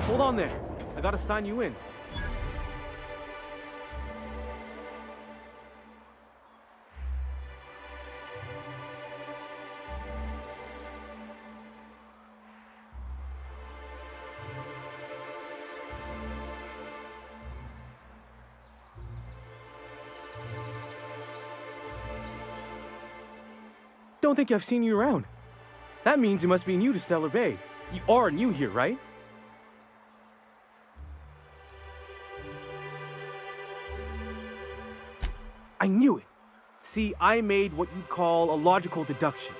Hold on there. I gotta sign you in. Don't think I've seen you around. That means you must be new to Stellar Bay. You are new here, right? I knew it. See, I made what you'd call a logical deduction.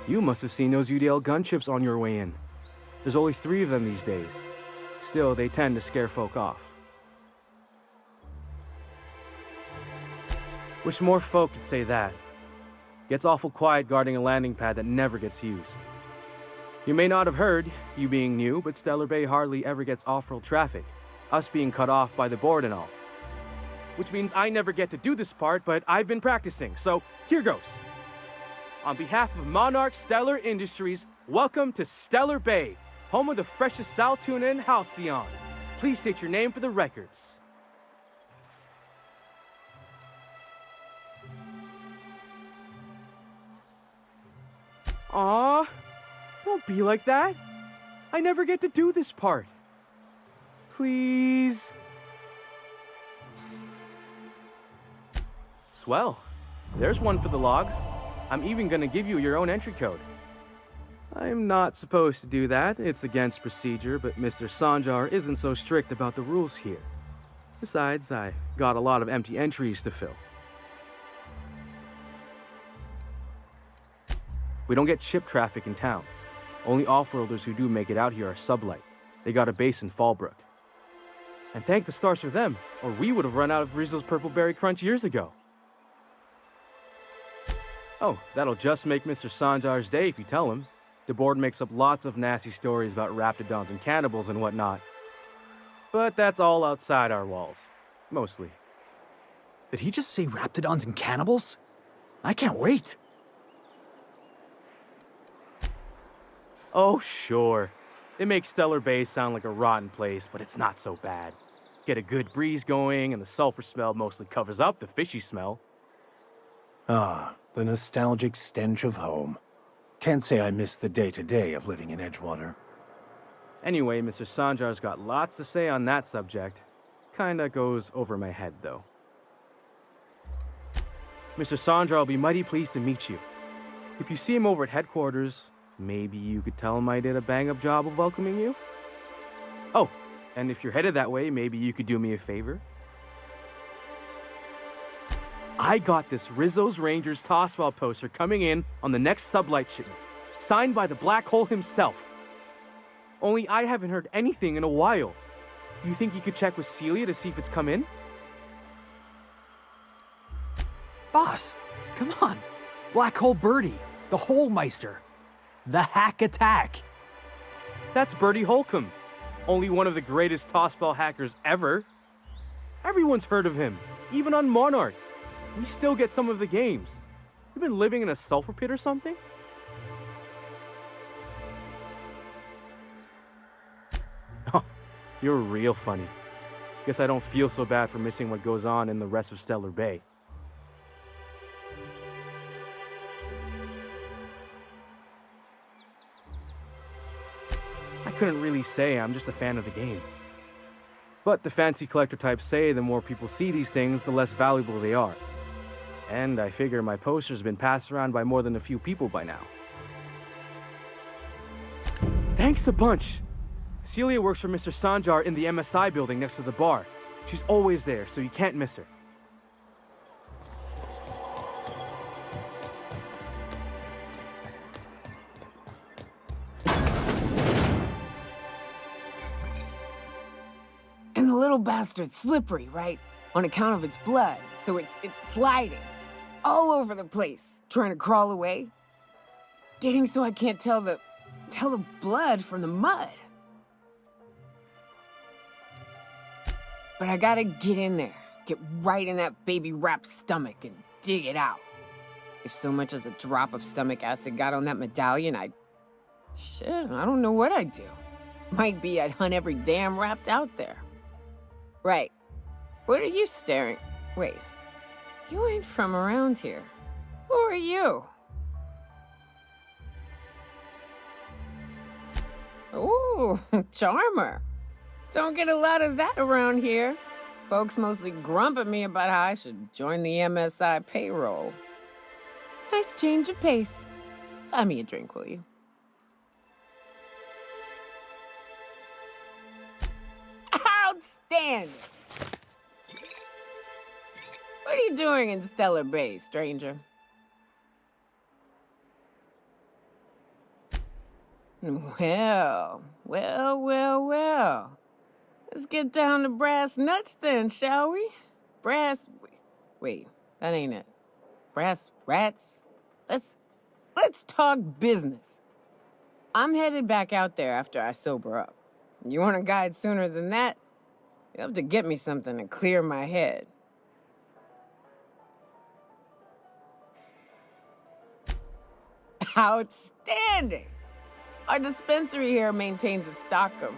You must have seen those UDL gunships on your way in. There's only 3 of them these days. Still, they tend to scare folk off. Wish more folk could say that. Gets awful quiet guarding a landing pad that never gets used. You may not have heard, you being new, but Stellar Bay hardly ever gets off-road traffic, us being cut off by the board and all. Which means I never get to do this part, but I've been practicing, so here goes. On behalf of Monarch Stellar Industries, welcome to Stellar Bay, home of the freshest sal tuna in Halcyon. Please state your name for the records. Aw, don't be like that. I never get to do this part. Please. Swell. There's one for the logs. I'm even gonna give you your own entry code. I'm not supposed to do that. It's against procedure, but Mr. Sanjar isn't so strict about the rules here. Besides, I got a lot of empty entries to fill. We don't get ship traffic in town. Only off-worlders who do make it out here are sublight. They got a base in Fallbrook. And thank the stars for them, or we would have run out of Rizzo's Purple Berry Crunch years ago. Oh, that'll just make Mr. Sanjar's day if you tell him. The board makes up lots of nasty stories about raptidons and cannibals and whatnot. But that's all outside our walls. Mostly. Did he just say raptidons and cannibals? I can't wait. Oh, sure. It makes Stellar Bay sound like a rotten place, but it's not so bad. Get a good breeze going, and the sulfur smell mostly covers up the fishy smell. Ah, the nostalgic stench of home. Can't say I miss the day-to-day of living in Edgewater. Anyway, Mr. Sanjar's got lots to say on that subject. Kinda goes over my head, though. Mr. Sanjar will be mighty pleased to meet you. If you see him over at headquarters, maybe you could tell him I did a bang-up job of welcoming you? Oh, and if you're headed that way, maybe you could do me a favor? I got this Rizzo's Rangers Tossball poster coming in on the next sublight shipment, signed by the Black Hole himself. Only I haven't heard anything in a while. You think you could check with Celia to see if it's come in? Boss, come on. Black Hole Birdie, the Hole Meister, the Hack Attack. That's Bertie Holcomb, only one of the greatest tossball hackers ever. Everyone's heard of him, even on Monarch. We still get some of the games. You been living in a sulfur pit or something? Oh, you're real funny. Guess I don't feel so bad for missing what goes on in the rest of Stellar Bay. I couldn't really say I'm just a fan of the game. But the fancy collector types say the more people see these things, the less valuable they are. And I figure my poster's been passed around by more than a few people by now. Thanks a bunch! Celia works for Mr. Sanjar in the MSI building next to the bar. She's always there, so you can't miss her. And the little bastard's slippery, right? On account of its blood, so it's sliding. All over the place, trying to crawl away. Getting so I can't tell the blood from the mud. But I gotta get in there, get right in that baby rap's stomach and dig it out. If so much as a drop of stomach acid got on that medallion, shit, I don't know what I'd do. Might be I'd hunt every damn rapt out there. Right. What are you staring? Wait. You ain't from around here. Who are you? Ooh, charmer. Don't get a lot of that around here. Folks mostly grump at me about how I should join the MSI payroll. Nice change of pace. Buy me a drink, will you? Outstanding! What are you doing in Stellar Bay, stranger? Well. Let's get down to brass nuts then, shall we? Wait, that ain't it. Brass rats? Let's talk business. I'm headed back out there after I sober up. You want a guide sooner than that? You'll have to get me something to clear my head. Outstanding! Our dispensary here maintains a stock of,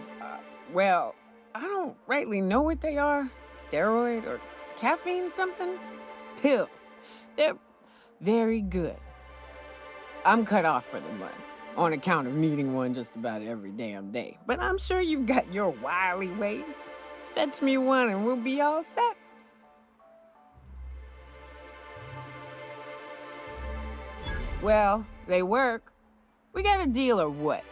well, I don't rightly know what they are. Steroid or caffeine somethings? Pills. They're very good. I'm cut off for the month, on account of needing one just about every damn day. But I'm sure you've got your wily ways. Fetch me one and we'll be all set. Well, they work. We got a deal or what?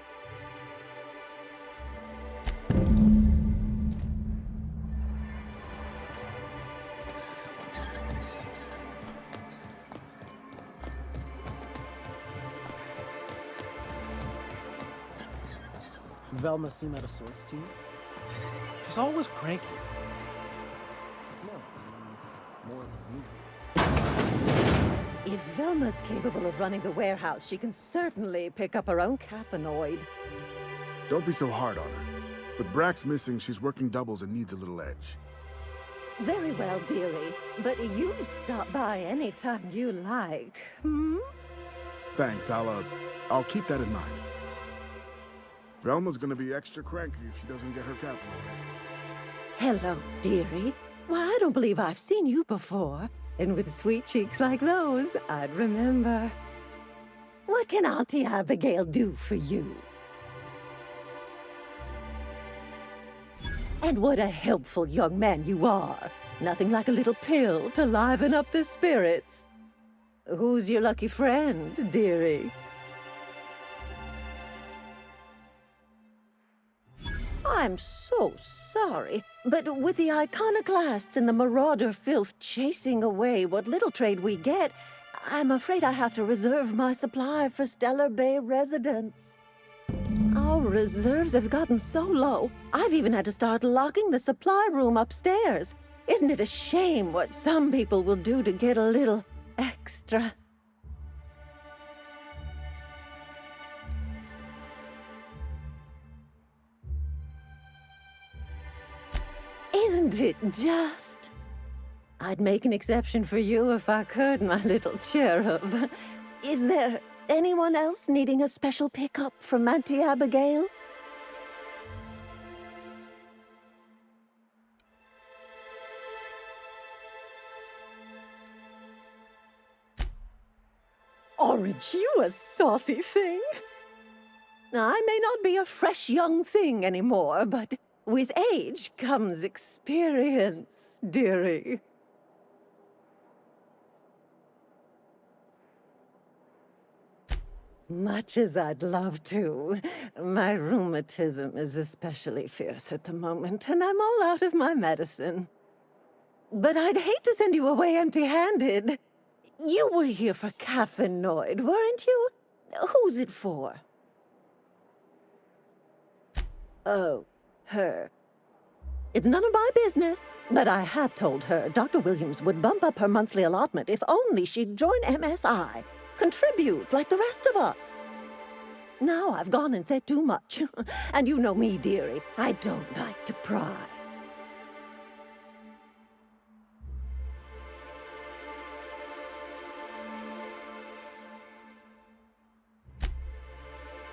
Velma seem out of sorts to you? She's always cranky. No, I mean, more than usual. If Velma's capable of running the warehouse, she can certainly pick up her own caffeinoid. Don't be so hard on her. With Brack's missing, she's working doubles and needs a little edge. Very well, dearie. But you stop by any time you like, hmm? Thanks, I'll keep that in mind. Velma's gonna be extra cranky if she doesn't get her caffeine. Hello, dearie. Why, I don't believe I've seen you before. And with sweet cheeks like those, I'd remember. What can Auntie Abigail do for you? And what a helpful young man you are. Nothing like a little pill to liven up the spirits. Who's your lucky friend, dearie? I'm so sorry, but with the iconoclasts and the marauder filth chasing away what little trade we get, I'm afraid I have to reserve my supply for Stellar Bay residents. Our reserves have gotten so low, I've even had to start locking the supply room upstairs. Isn't it a shame what some people will do to get a little extra? Isn't it just? I'd make an exception for you if I could, my little cherub. Is there anyone else needing a special pickup from Auntie Abigail? Orange, you a saucy thing. I may not be a fresh young thing anymore, but with age comes experience, dearie. Much as I'd love to, my rheumatism is especially fierce at the moment, and I'm all out of my medicine. But I'd hate to send you away empty-handed. You were here for caffeinoid, weren't you? Who's it for? Oh, her. It's none of my business, but I have told her Dr. Williams would bump up her monthly allotment if only she'd join MSI. Contribute like the rest of us. Now I've gone and said too much. And you know me, dearie. I don't like to pry.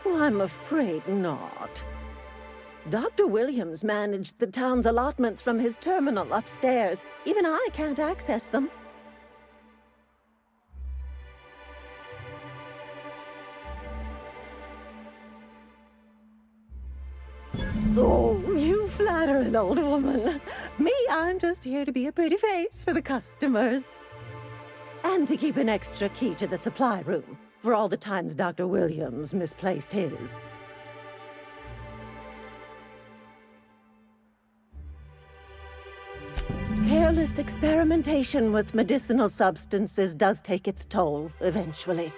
I'm afraid not. Dr. Williams managed the town's allotments from his terminal upstairs. Even I can't access them. Oh, you flatter an old woman. Me, I'm just here to be a pretty face for the customers. And to keep an extra key to the supply room, for all the times Dr. Williams misplaced his. Careless experimentation with medicinal substances does take its toll, eventually.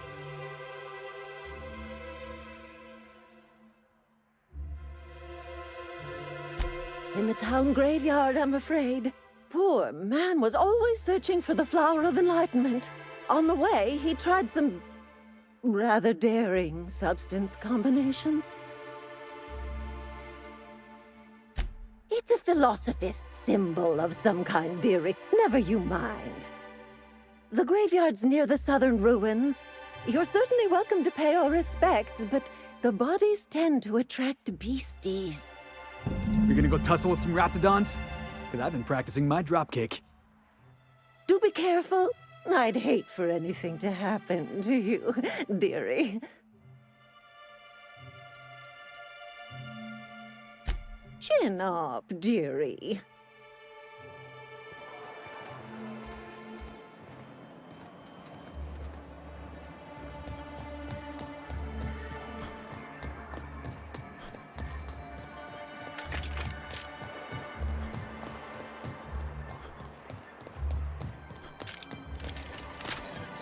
In the town graveyard, I'm afraid. Poor man was always searching for the flower of enlightenment. On the way, he tried some rather daring substance combinations. It's a philosophist symbol of some kind, dearie. Never you mind. The graveyard's near the southern ruins. You're certainly welcome to pay our respects, but the bodies tend to attract beasties. You're gonna go tussle with some raptidons? Because I've been practicing my dropkick. Do be careful. I'd hate for anything to happen to you, dearie. Chin up, dearie.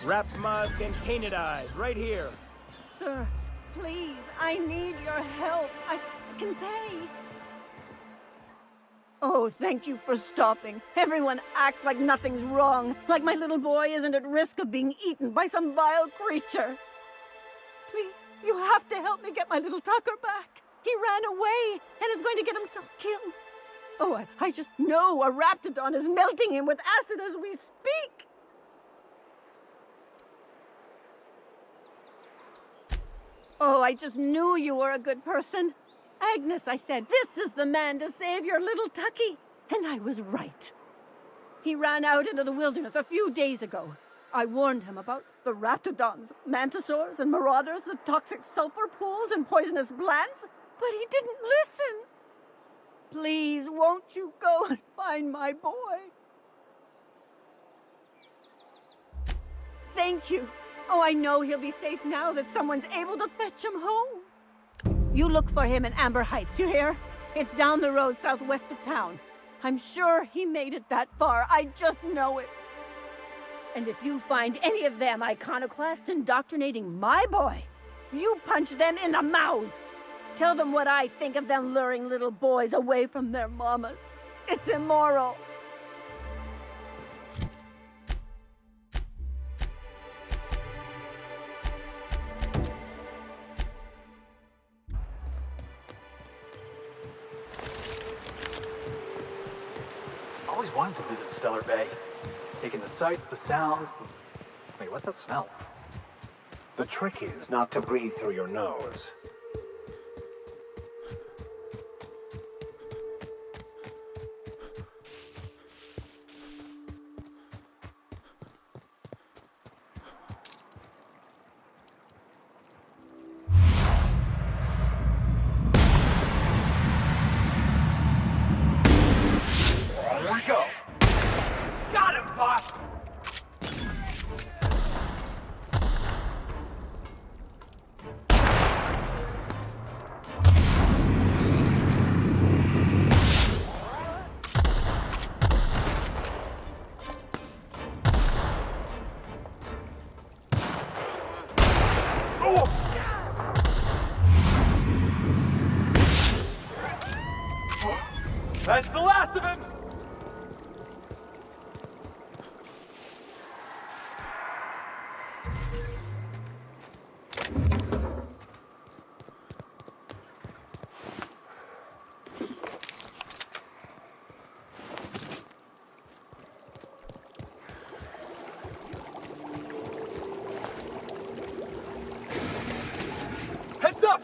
Wrapped musk and painted eyes, right here. Sir, please, I need your help. I can pay. Oh, thank you for stopping. Everyone acts like nothing's wrong, like my little boy isn't at risk of being eaten by some vile creature. Please, you have to help me get my little Tucker back. He ran away and is going to get himself killed. Oh, I just know a raptidon is melting him with acid as we speak. Oh, I just knew you were a good person. Agnes, I said, this is the man to save your little Tucky. And I was right. He ran out into the wilderness a few days ago. I warned him about the raptidons, mantisaurs, and marauders, the toxic sulfur pools, and poisonous plants, but he didn't listen. Please, won't you go and find my boy? Thank you. Oh, I know he'll be safe now that someone's able to fetch him home. You look for him in Amber Heights, you hear? It's down the road southwest of town. I'm sure he made it that far. I just know it. And if you find any of them iconoclasts indoctrinating my boy, you punch them in the mouths. Tell them what I think of them luring little boys away from their mamas. It's immoral. Always wanted to visit Stellar Bay. Taking the sights, the sounds, Wait, what's that smell? The trick is not to breathe through your nose. Here we go. Got him, boss! That's the last of him! Heads up!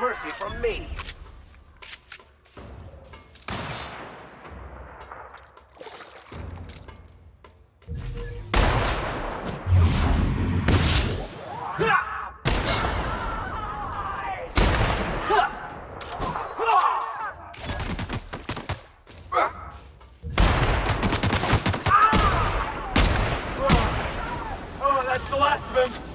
mercy from me. Oh, that's the last of him.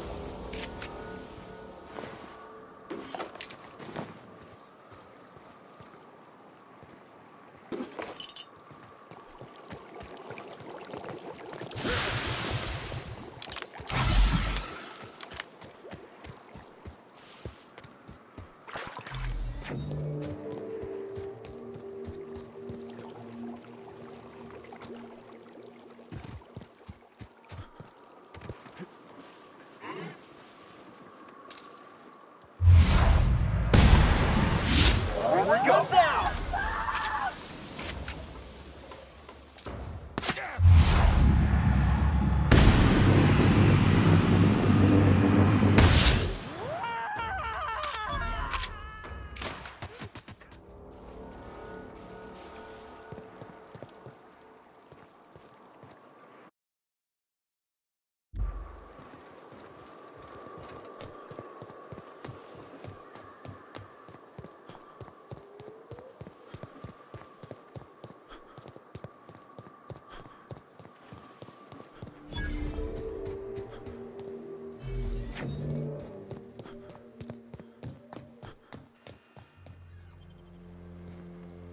Go down!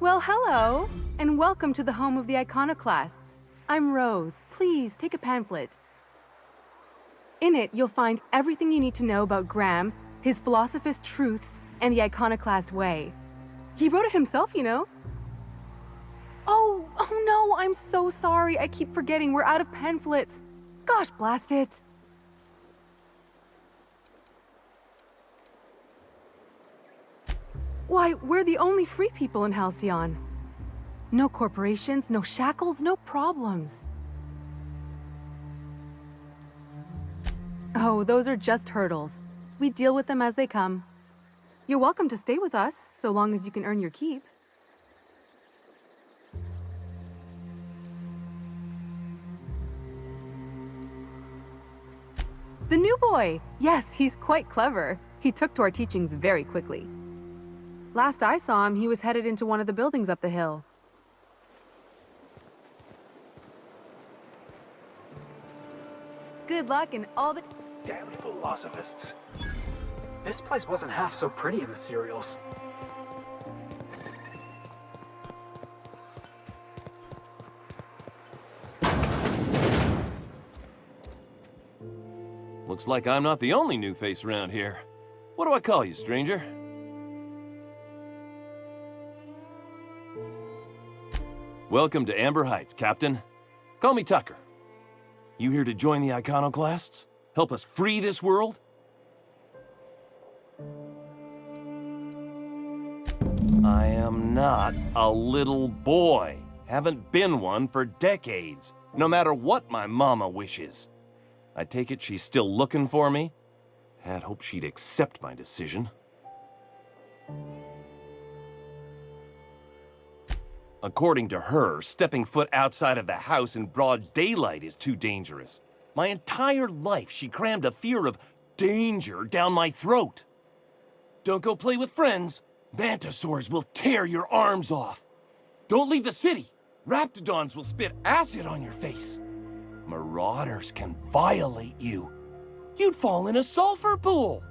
Well, hello, and welcome to the home of the Iconoclasts. I'm Rose. Please take a pamphlet. In it, you'll find everything you need to know about Graham, his Philosophous Truths, and the Iconoclast Way. He wrote it himself, you know. Oh no, I'm so sorry. I keep forgetting we're out of pamphlets. Gosh, blast it. Why, we're the only free people in Halcyon. No corporations, no shackles, no problems. Oh, those are just hurdles. We deal with them as they come. You're welcome to stay with us, so long as you can earn your keep. The new boy! Yes, he's quite clever. He took to our teachings very quickly. Last I saw him, he was headed into one of the buildings up the hill. Good luck and all the— Damn philosophists. This place wasn't half so pretty in the serials. Looks like I'm not the only new face around here. What do I call you, stranger? Welcome to Amber Heights, Captain. Call me Tucker. You here to join the Iconoclasts? Help us free this world? I am not a little boy. Haven't been one for decades, no matter what my mama wishes. I take it she's still looking for me? Had hoped she'd accept my decision. According to her, stepping foot outside of the house in broad daylight is too dangerous. My entire life, she crammed a fear of danger down my throat. Don't go play with friends. Mantisaurs will tear your arms off. Don't leave the city. Raptidons will spit acid on your face. Marauders can violate you. You'd fall in a sulfur pool.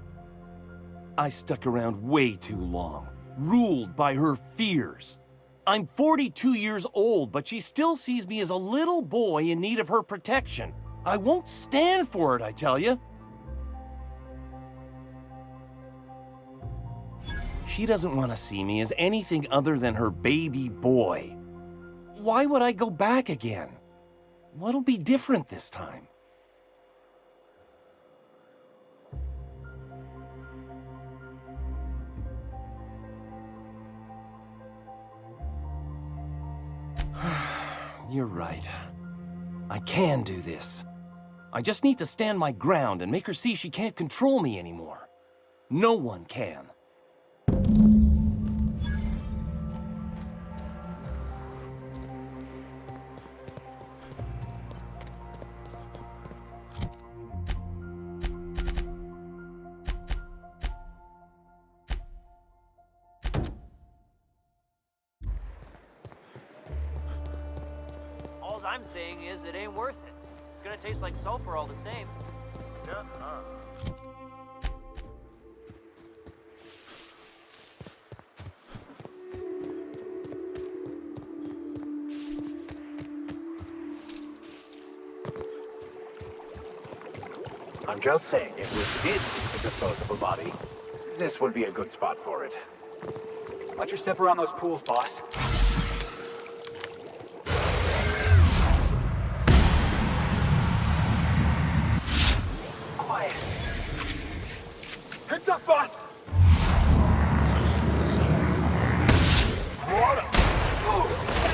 I stuck around way too long, ruled by her fears. I'm 42 years old, but she still sees me as a little boy in need of her protection. I won't stand for it, I tell you. She doesn't want to see me as anything other than her baby boy. Why would I go back again? What'll be different this time? You're right. I can do this. I just need to stand my ground and make her see she can't control me anymore. No one can. All I'm saying is it ain't worth it. It's gonna taste like sulfur all the same. I'm just saying, if we did dispose of a body, this would be a good spot for it. Watch your step around those pools, boss. Quiet. Heads up, boss! What a... Ooh,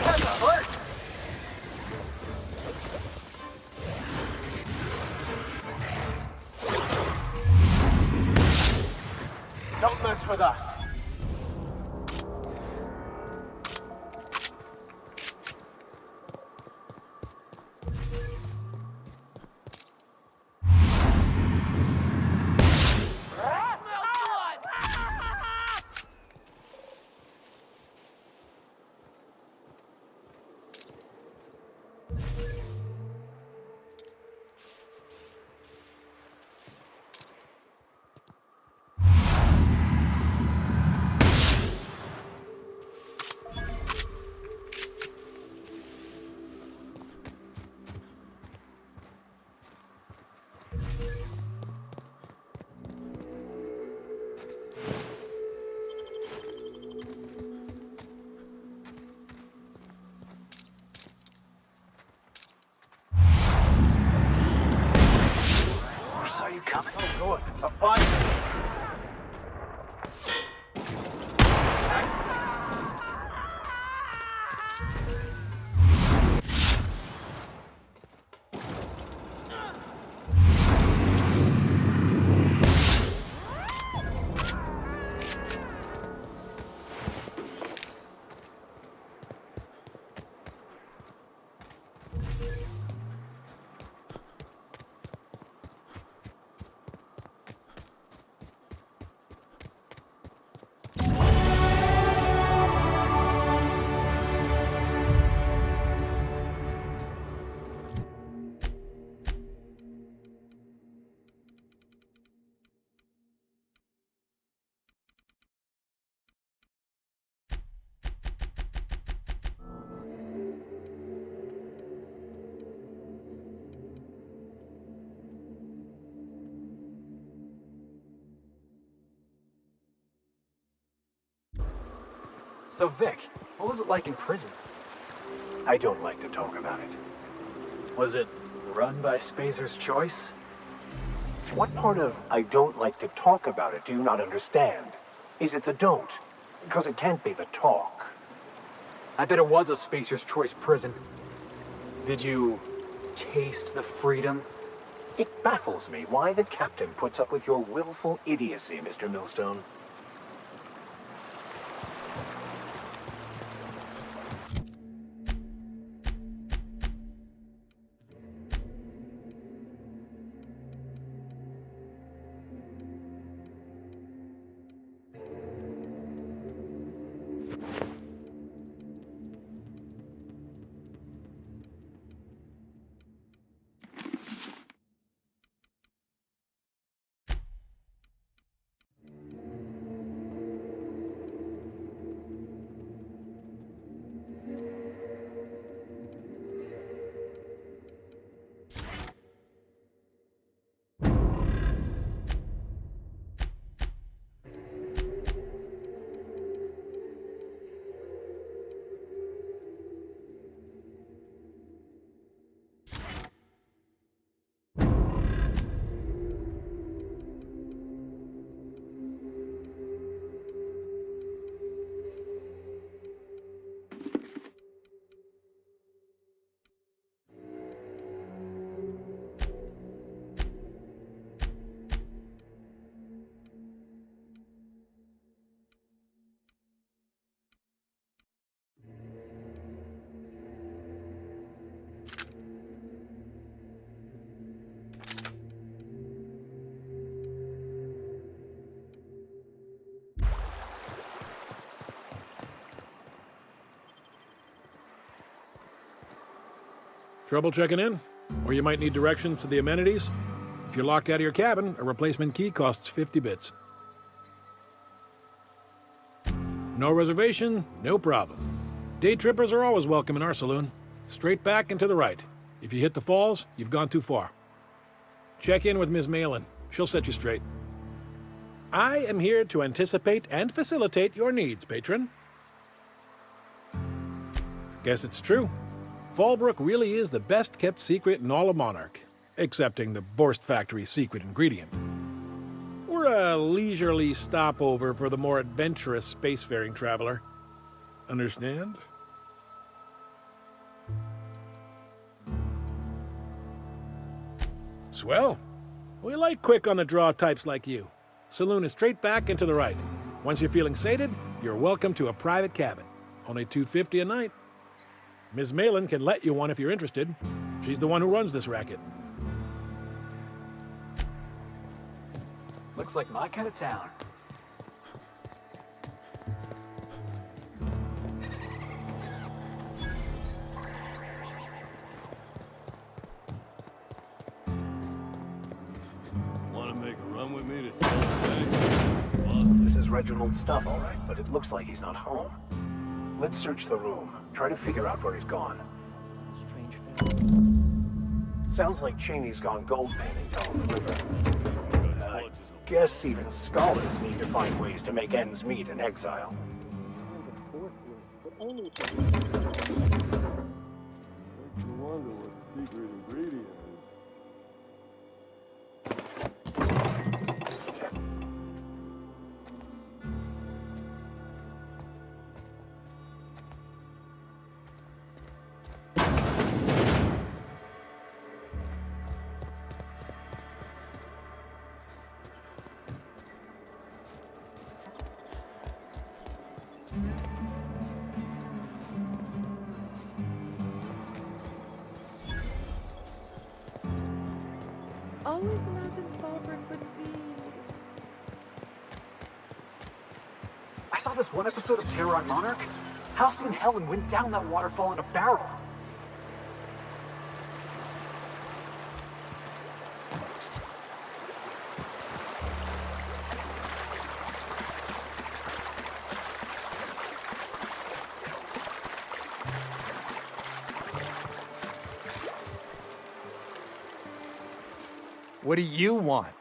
that's a hurt! Don't mess with us. Saw you coming. Oh, good. A fire. So, Vic, what was it like in prison? I don't like to talk about it. Was it run by Spazer's choice? What part of I don't like to talk about it do you not understand? Is it the don't? Because it can't be the talk. I bet it was a Spacer's Choice prison. Did you taste the freedom? It baffles me why the captain puts up with your willful idiocy, Mr. Millstone. Trouble checking in? Or you might need directions to the amenities? If you're locked out of your cabin, a replacement key costs 50 bits. No reservation? No problem. Day trippers are always welcome in our saloon. Straight back and to the right. If you hit the falls, you've gone too far. Check in with Ms. Malin. She'll set you straight. I am here to anticipate and facilitate your needs, patron. Guess it's true. Fallbrook really is the best-kept secret in all of Monarch, excepting the Borst Factory's secret ingredient. We're a leisurely stopover for the more adventurous spacefaring traveler. Understand? Swell. We like quick-on-the-draw types like you. Saloon is straight back and to the right. Once you're feeling sated, you're welcome to a private cabin. Only $250 a night. Ms. Malin can let you one if you're interested. She's the one who runs this racket. Looks like my kind of town. Want to make a run with me to Silver This is Reginald's stuff, all right, but it looks like he's not home. Let's search the room. Try to figure out where he's gone. Strange family. Sounds like Cheney's gone gold painting down the river. I guess even scholars need to find ways to make ends meet in exile. Always imagined Fallbrook would be... I saw this one episode of Terror on Monarch. Halcyon and Helen went down that waterfall in a barrel. What do you want?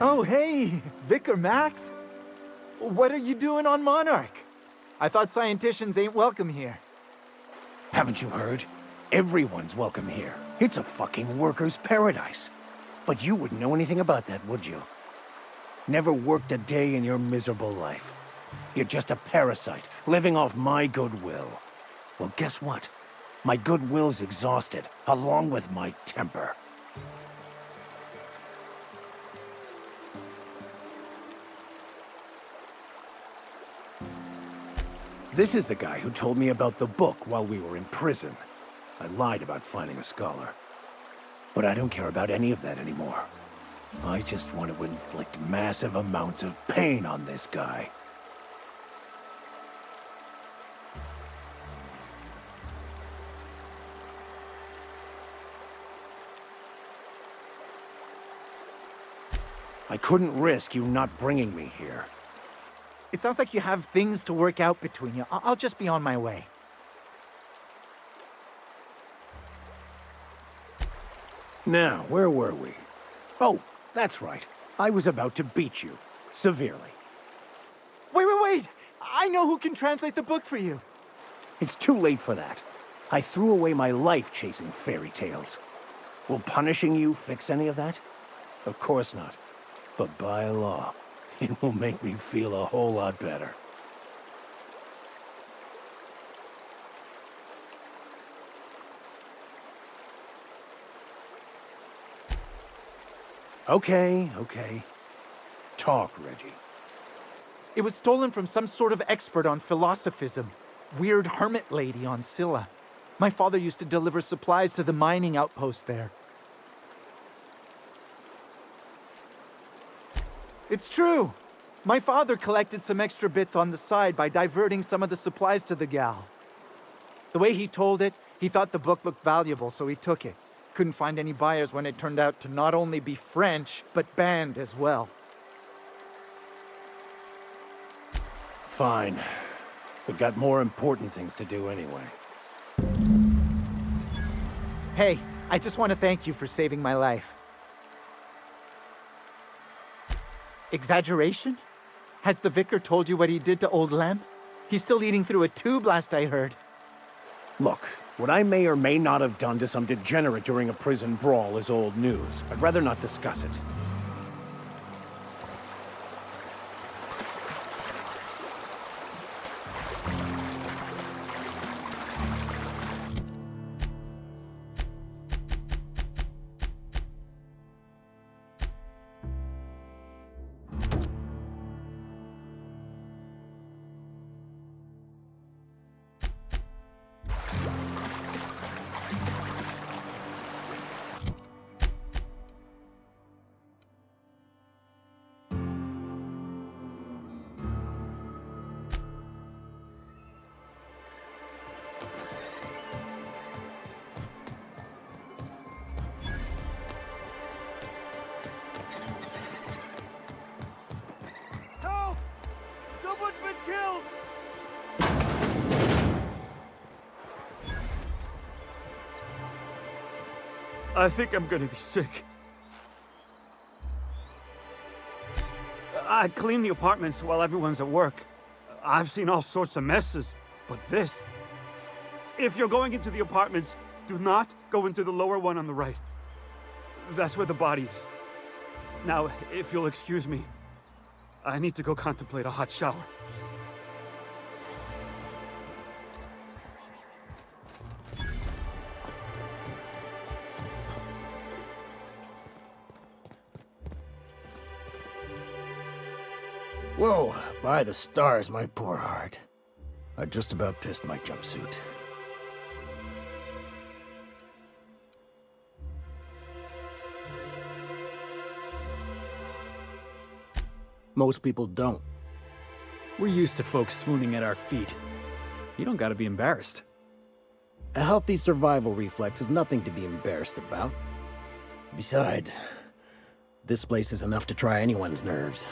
Oh, hey, Vicar Max. What are you doing on Monarch? I thought scienticians ain't welcome here. Haven't you heard? Everyone's welcome here. It's a fucking worker's paradise. But you wouldn't know anything about that, would you? Never worked a day in your miserable life. You're just a parasite, living off my goodwill. Well, guess what? My goodwill's exhausted, along with my temper. This is the guy who told me about the book while we were in prison. I lied about finding a scholar. But I don't care about any of that anymore. I just want to inflict massive amounts of pain on this guy. I couldn't risk you not bringing me here. It sounds like you have things to work out between you. I'll just be on my way. Now, where were we? Oh, that's right. I was about to beat you. Severely. Wait! I know who can translate the book for you. It's too late for that. I threw away my life chasing fairy tales. Will punishing you fix any of that? Of course not. But by law, it will make me feel a whole lot better. Okay. Talk, Reggie. It was stolen from some sort of expert on philosophism. Weird hermit lady on Scylla. My father used to deliver supplies to the mining outpost there. It's true. My father collected some extra bits on the side by diverting some of the supplies to the gal. The way he told it, He thought the book looked valuable, so he took it. Couldn't find any buyers when it turned out to not only be French, but banned as well. Fine. We've got more important things to do anyway. Hey, I just want to thank you for saving my life. Exaggeration? Has the vicar told you what he did to old Lem? He's still eating through a tube last I heard. Look, what I may or may not have done to some degenerate during a prison brawl is old news. I'd rather not discuss it. Help! Someone's been killed! I think I'm gonna be sick. I clean the apartments while everyone's at work. I've seen all sorts of messes, but this... If you're going into the apartments, do not go into the lower one on the right. That's where the body is. Now, if you'll excuse me, I need to go contemplate a hot shower. Whoa, by the stars, my poor heart. I just about pissed my jumpsuit. Most people don't. We're used to folks swooning at our feet. You don't gotta be embarrassed. A healthy survival reflex is nothing to be embarrassed about. Besides, this place is enough to try anyone's nerves.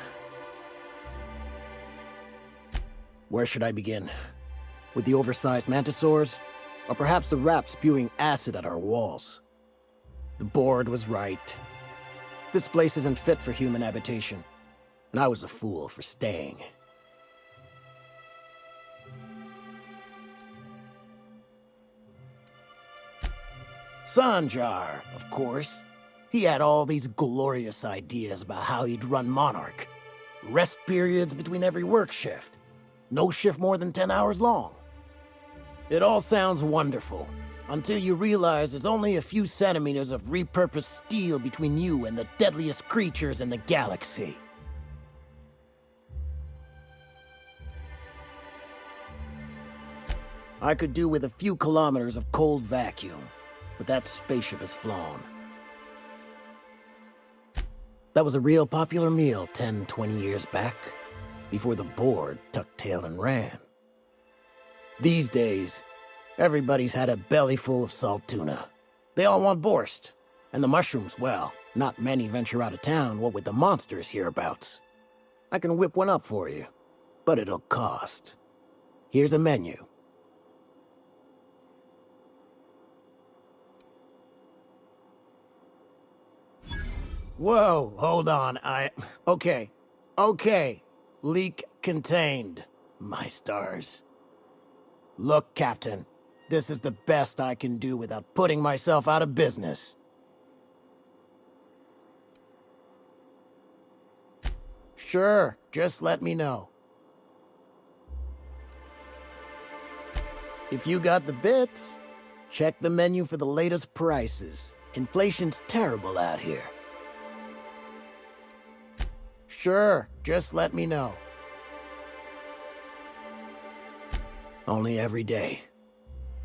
Where should I begin? With the oversized mantisaurs? Or perhaps the rats spewing acid at our walls? The board was right. This place isn't fit for human habitation, and I was a fool for staying. Sanjar, of course. He had all these glorious ideas about how he'd run Monarch. Rest periods between every work shift. No shift more than 10 hours long. It all sounds wonderful, until you realize there's only a few centimeters of repurposed steel between you and the deadliest creatures in the galaxy. I could do with a few kilometers of cold vacuum, but that spaceship has flown. That was a real popular meal 10, 20 years back, before the board tucked tail and ran. These days, everybody's had a belly full of salt tuna. They all want borscht, and the mushrooms, well, not many venture out of town, what with the monsters hereabouts. I can whip one up for you, but it'll cost. Here's a menu. Whoa, hold on, Okay. Leak contained. My stars. Look, Captain, this is the best I can do without putting myself out of business. Sure, just let me know. If you got the bits, check the menu for the latest prices. Inflation's terrible out here. Sure, just let me know. Only every day.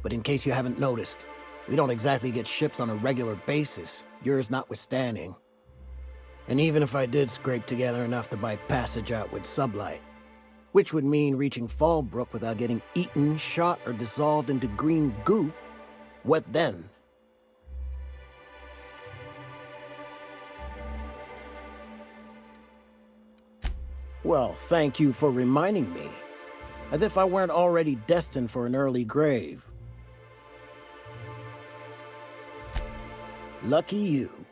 But in case you haven't noticed, we don't exactly get ships on a regular basis, yours notwithstanding. And even if I did scrape together enough to buy passage out with sublight, which would mean reaching Fallbrook without getting eaten, shot, or dissolved into green goop, What then? Well, thank you for reminding me. As if I weren't already destined for an early grave. Lucky you.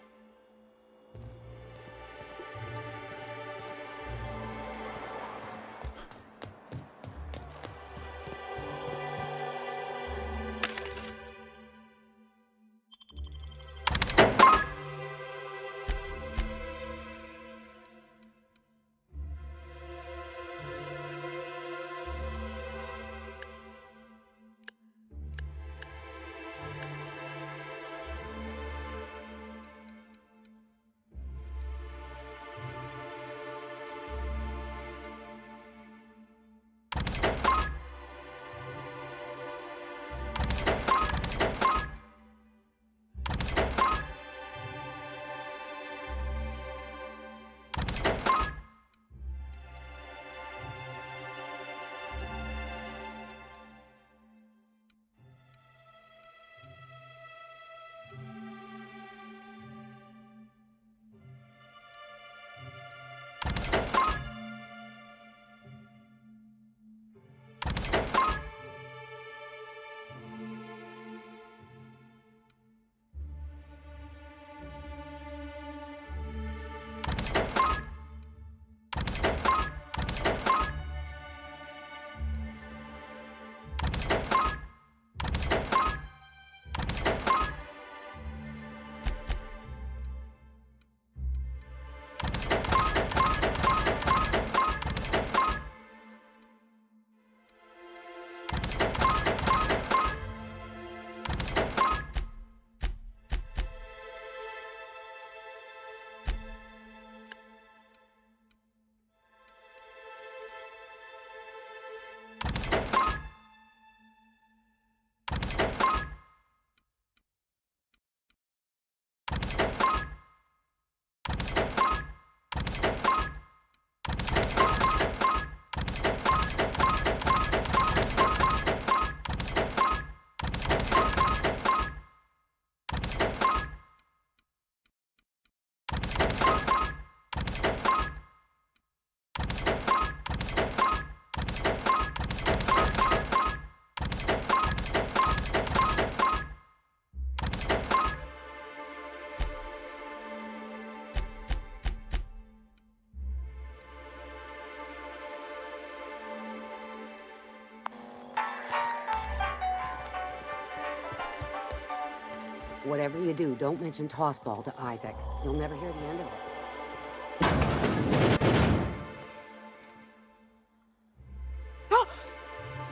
Whatever you do, don't mention tossball to Isaac. You'll never hear the end of it.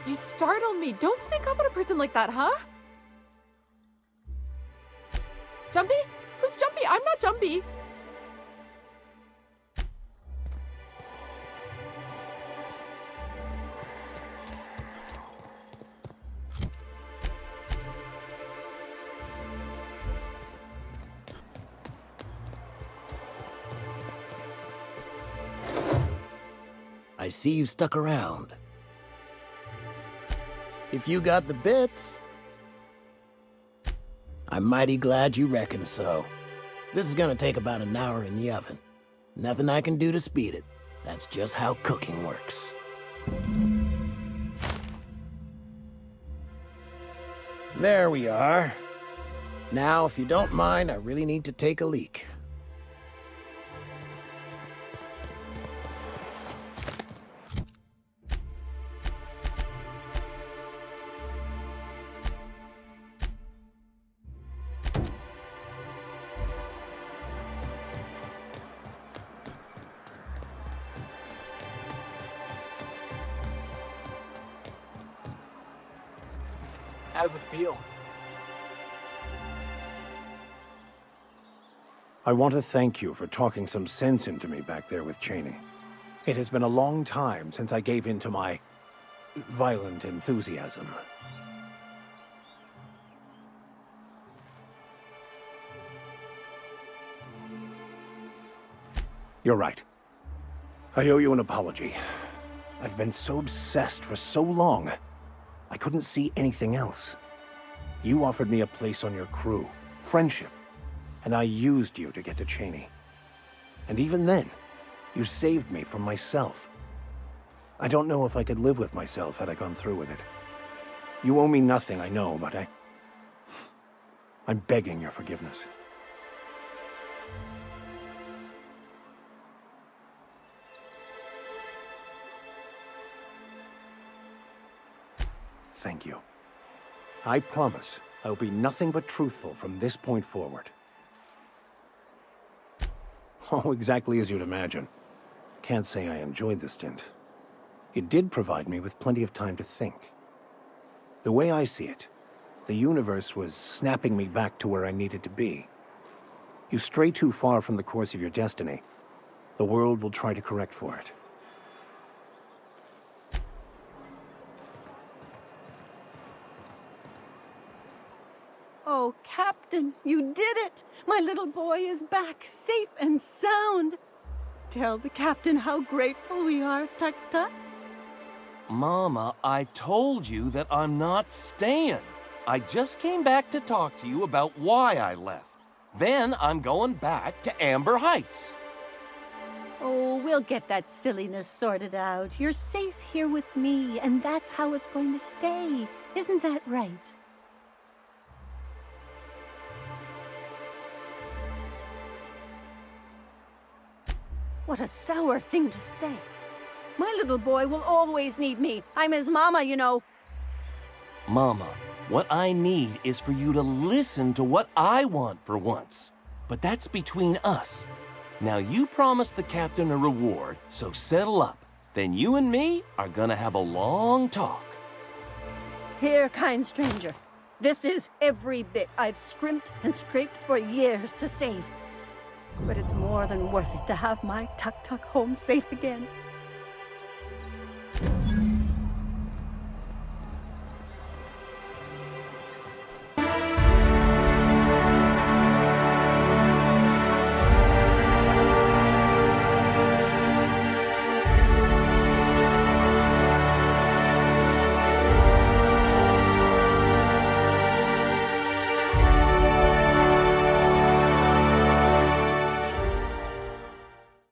You startled me. Don't sneak up on a person like that, huh? Jumpy? Who's Jumpy? I'm not Jumpy. I see you stuck around. If you got the bits, I'm mighty glad you reckon so. This is gonna take about an hour in the oven. Nothing I can do to speed it. That's just how cooking works. There we are. Now, if you don't mind, I really need to take a leak. How's it feel? I want to thank you for talking some sense into me back there with Cheney. It has been a long time since I gave in to my violent enthusiasm. You're right. I owe you an apology. I've been so obsessed for so long, I couldn't see anything else. You offered me a place on your crew, friendship, and I used you to get to Cheney. And even then, you saved me from myself. I don't know if I could live with myself had I gone through with it. You owe me nothing, I know, but I'm begging your forgiveness. Thank you. I promise I'll be nothing but truthful from this point forward. Oh, exactly as you'd imagine. Can't say I enjoyed the stint. It did provide me with plenty of time to think. The way I see it, the universe was snapping me back to where I needed to be. You stray too far from the course of your destiny, the world will try to correct for it. Oh, Captain, you did it! My little boy is back, safe and sound. Tell the Captain how grateful we are, Tuk Tuk. Mama, I told you that I'm not staying. I just came back to talk to you about why I left. Then I'm going back to Amber Heights. Oh, we'll get that silliness sorted out. You're safe here with me, and that's how it's going to stay. Isn't that right? What a sour thing to say. My little boy will always need me. I'm his mama, you know. Mama, what I need is for you to listen to what I want for once. But that's between us. Now you promised the captain a reward, so settle up. Then you and me are gonna have a long talk. Here, kind stranger. This is every bit I've scrimped and scraped for years to save. But it's more than worth it to have my Tuk Tuk home safe again.